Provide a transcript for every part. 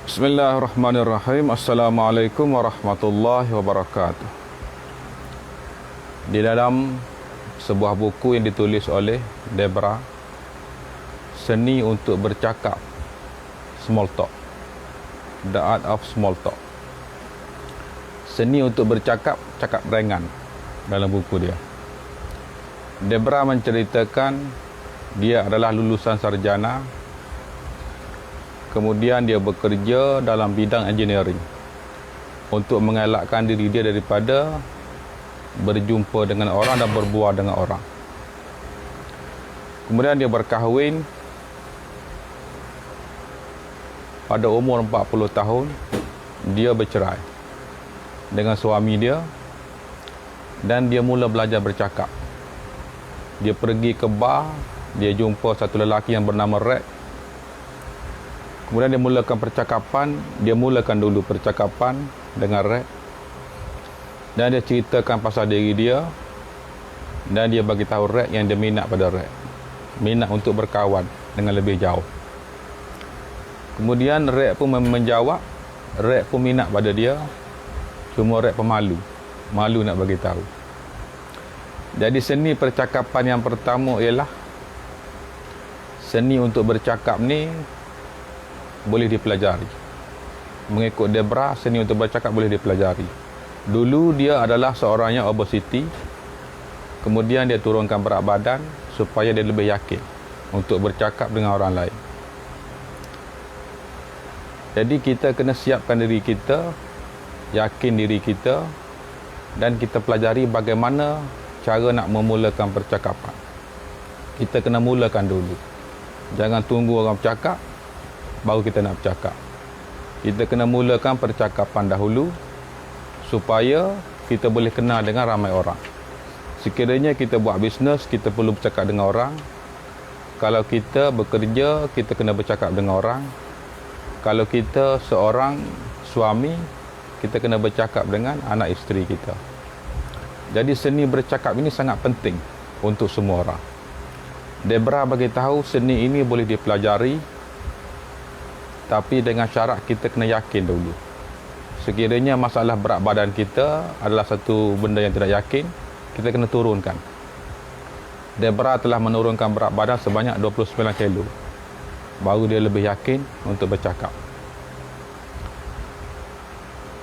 Bismillahirrahmanirrahim. Assalamualaikum warahmatullahi wabarakatuh. Di dalam sebuah buku yang ditulis oleh Debra, Seni untuk Bercakap, Small Talk, The Art of Small Talk. Seni untuk bercakap, cakap ringan, dalam buku dia. Debra menceritakan dia adalah lulusan sarjana, kemudian dia bekerja dalam bidang engineering untuk mengelakkan diri dia daripada berjumpa dengan orang dan berbual dengan orang. Kemudian dia berkahwin pada umur 40 tahun. Dia bercerai dengan suami dia dan dia mula belajar bercakap. Dia pergi ke bar, dia jumpa satu lelaki yang bernama Red. Kemudian dia mulakan dulu percakapan dengan Red. Dan dia ceritakan pasal diri dia. Dan dia bagi tahu Red yang dia minat pada Red. Minat untuk berkawan dengan lebih jauh. Kemudian Red pun menjawab. Red pun minat pada dia. Cuma Red pemalu. Malu nak bagi tahu. Jadi seni percakapan yang pertama ialah seni untuk bercakap ni boleh dipelajari. Mengikut Debra, seni untuk bercakap boleh dipelajari. Dulu dia adalah seorang yang obesity. Kemudian dia turunkan berat badan supaya dia lebih yakin untuk bercakap dengan orang lain. Jadi kita kena siapkan diri kita, yakin diri kita, dan kita pelajari bagaimana cara nak memulakan percakapan. Kita kena mulakan dulu. Jangan tunggu orang bercakap baru kita nak bercakap. Kita kena mulakan percakapan dahulu supaya kita boleh kenal dengan ramai orang. Sekiranya kita buat bisnes, kita perlu bercakap dengan orang. Kalau kita bekerja, kita kena bercakap dengan orang. Kalau kita seorang suami, kita kena bercakap dengan anak isteri kita. Jadi seni bercakap ini sangat penting untuk semua orang. Debra bagi tahu seni ini boleh dipelajari, tapi dengan syarat kita kena yakin dulu. Sekiranya masalah berat badan kita adalah satu benda yang tidak yakin, kita kena turunkan. Debra telah menurunkan berat badan sebanyak 29 kilo. Baru dia lebih yakin untuk bercakap.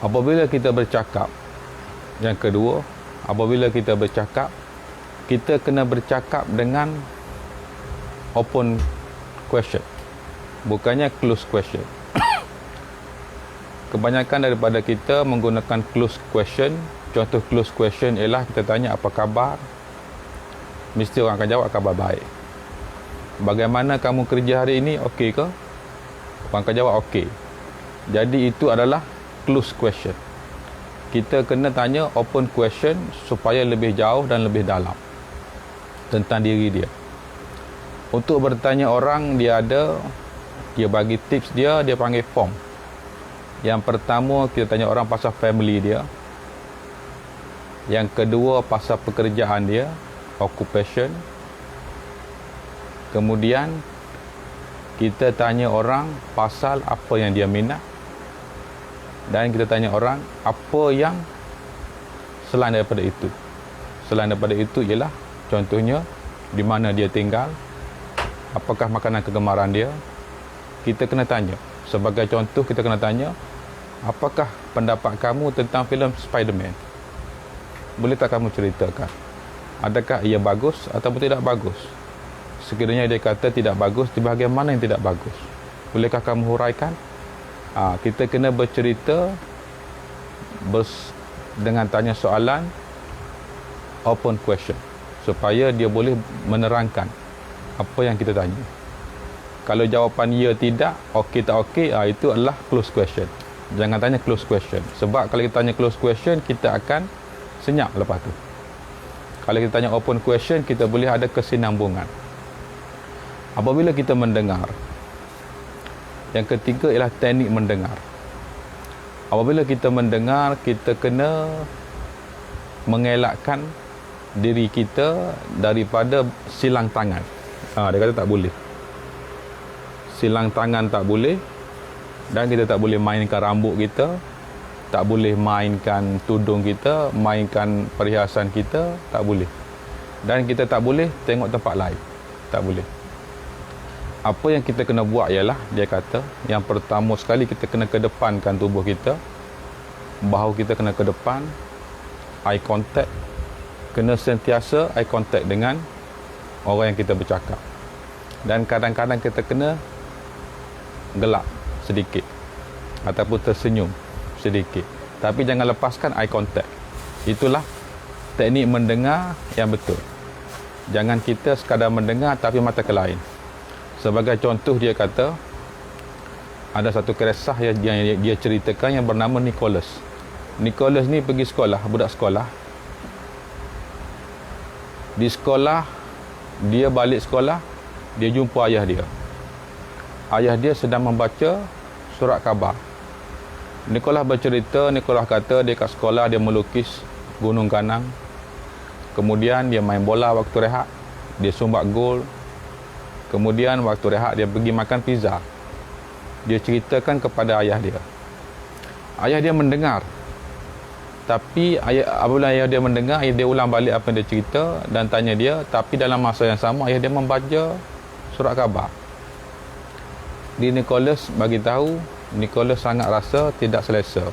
Apabila kita bercakap, yang kedua, apabila kita bercakap, kita kena bercakap dengan open question. Bukannya close question. Kebanyakan daripada kita menggunakan close question. Contoh close question ialah kita tanya apa khabar. Mesti orang akan jawab khabar baik. Bagaimana kamu kerja hari ini? Okey ke? Orang akan jawab okey. Jadi itu adalah close question. Kita kena tanya open question supaya lebih jauh dan lebih dalam tentang diri dia. Untuk bertanya orang, dia bagi tips dia panggil form. Yang pertama, kita tanya orang pasal family dia. Yang kedua, pasal pekerjaan dia, occupation. Kemudian kita tanya orang pasal apa yang dia minat. Dan kita tanya orang apa yang selain daripada itu. Selain daripada itu ialah contohnya di mana dia tinggal, apakah makanan kegemaran dia. Kita kena tanya. Sebagai contoh, kita kena tanya, apakah pendapat kamu tentang filem Spider-Man? Boleh tak kamu ceritakan? Adakah ia bagus ataupun tidak bagus? Sekiranya dia kata tidak bagus, di bahagian mana yang tidak bagus? Bolehkah kamu huraikan? Kita kena bercerita dengan tanya soalan open question supaya dia boleh menerangkan apa yang kita tanya. Kalau jawapan ya tidak, okey tak okey, itu adalah close question. Jangan tanya close question. Sebab kalau kita tanya close question, kita akan senyap lepas tu. Kalau kita tanya open question, kita boleh ada kesinambungan. Apabila kita mendengar, yang ketiga ialah teknik mendengar. Apabila kita mendengar, kita kena mengelakkan diri kita daripada silang tangan. Dia kata tak boleh. Silang tangan tak boleh. Dan kita tak boleh mainkan rambut kita, tak boleh mainkan tudung kita, mainkan perhiasan kita, tak boleh. Dan kita tak boleh tengok tempat lain, tak boleh. Apa yang kita kena buat ialah, dia kata, yang pertama sekali kita kena kedepankan tubuh kita, bahu kita kena ke depan, eye contact, kena sentiasa eye contact dengan orang yang kita bercakap. Dan kadang-kadang kita kena gelak sedikit ataupun tersenyum sedikit, tapi jangan lepaskan eye contact. Itulah teknik mendengar yang betul. Jangan kita sekadar mendengar tapi mata ke lain. Sebagai contoh, dia kata ada satu kisah yang dia ceritakan yang bernama Nicholas. Nicholas ni pergi sekolah, budak sekolah. Di sekolah, dia balik sekolah, dia jumpa ayah dia. Ayah dia sedang membaca surat khabar. Nicholas bercerita, Nicholas kata dia kat sekolah, dia melukis gunung kanang. Kemudian dia main bola waktu rehat, dia sumbat gol. Kemudian waktu rehat dia pergi makan pizza. Dia ceritakan kepada ayah dia. Ayah dia mendengar. Tapi apabila ayah dia mendengar, ayah dia ulang balik apa yang dia cerita dan tanya dia, tapi dalam masa yang sama ayah dia membaca surat khabar. Nicholas bagi tahu, Nicholas sangat rasa tidak selesa.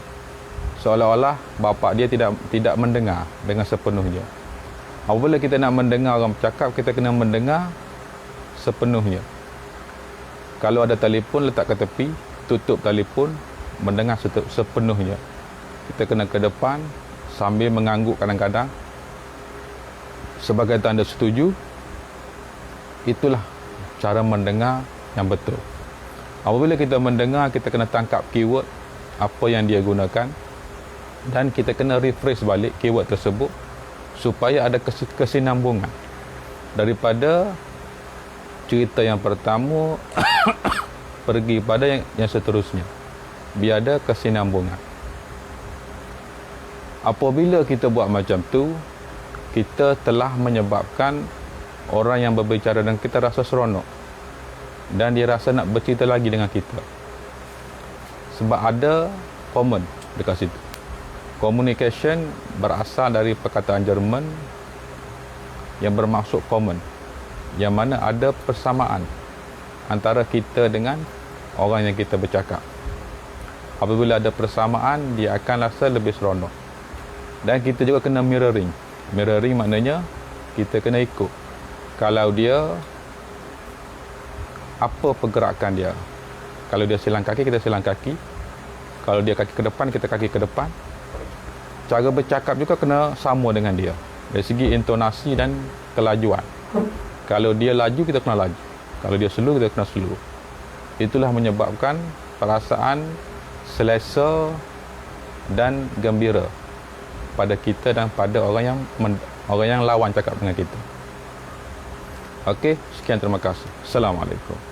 Seolah-olah bapa dia tidak mendengar dengan sepenuhnya. Apabila kita nak mendengar orang bercakap, kita kena mendengar sepenuhnya. Kalau ada telefon, letak ke tepi, tutup telefon, mendengar sepenuhnya. Kita kena ke depan sambil mengangguk kadang-kadang sebagai tanda setuju. Itulah cara mendengar yang betul. Apabila kita mendengar, kita kena tangkap keyword apa yang dia gunakan dan kita kena refresh balik keyword tersebut supaya ada kesinambungan daripada cerita yang pertama pergi pada yang seterusnya, biar ada kesinambungan. Apabila kita buat macam tu, kita telah menyebabkan orang yang berbicara dengan kita rasa seronok dan dia rasa nak bercerita lagi dengan kita, sebab ada common dekat situ. Communication berasal dari perkataan Jerman yang bermaksud common, yang mana ada persamaan antara kita dengan orang yang kita bercakap. Apabila ada persamaan, dia akan rasa lebih seronok. Dan kita juga kena mirroring. Mirroring maknanya kita kena ikut. Kalau dia, apa pergerakan dia. Kalau dia silang kaki, kita silang kaki. Kalau dia kaki ke depan, kita kaki ke depan. Cara bercakap juga kena sama dengan dia, dari segi intonasi dan kelajuan. Kalau dia laju, kita kena laju. Kalau dia slow, kita kena slow. Itulah menyebabkan perasaan selesa dan gembira pada kita dan pada orang yang lawan cakap dengan kita. Okey, sekian, terima kasih. Assalamualaikum.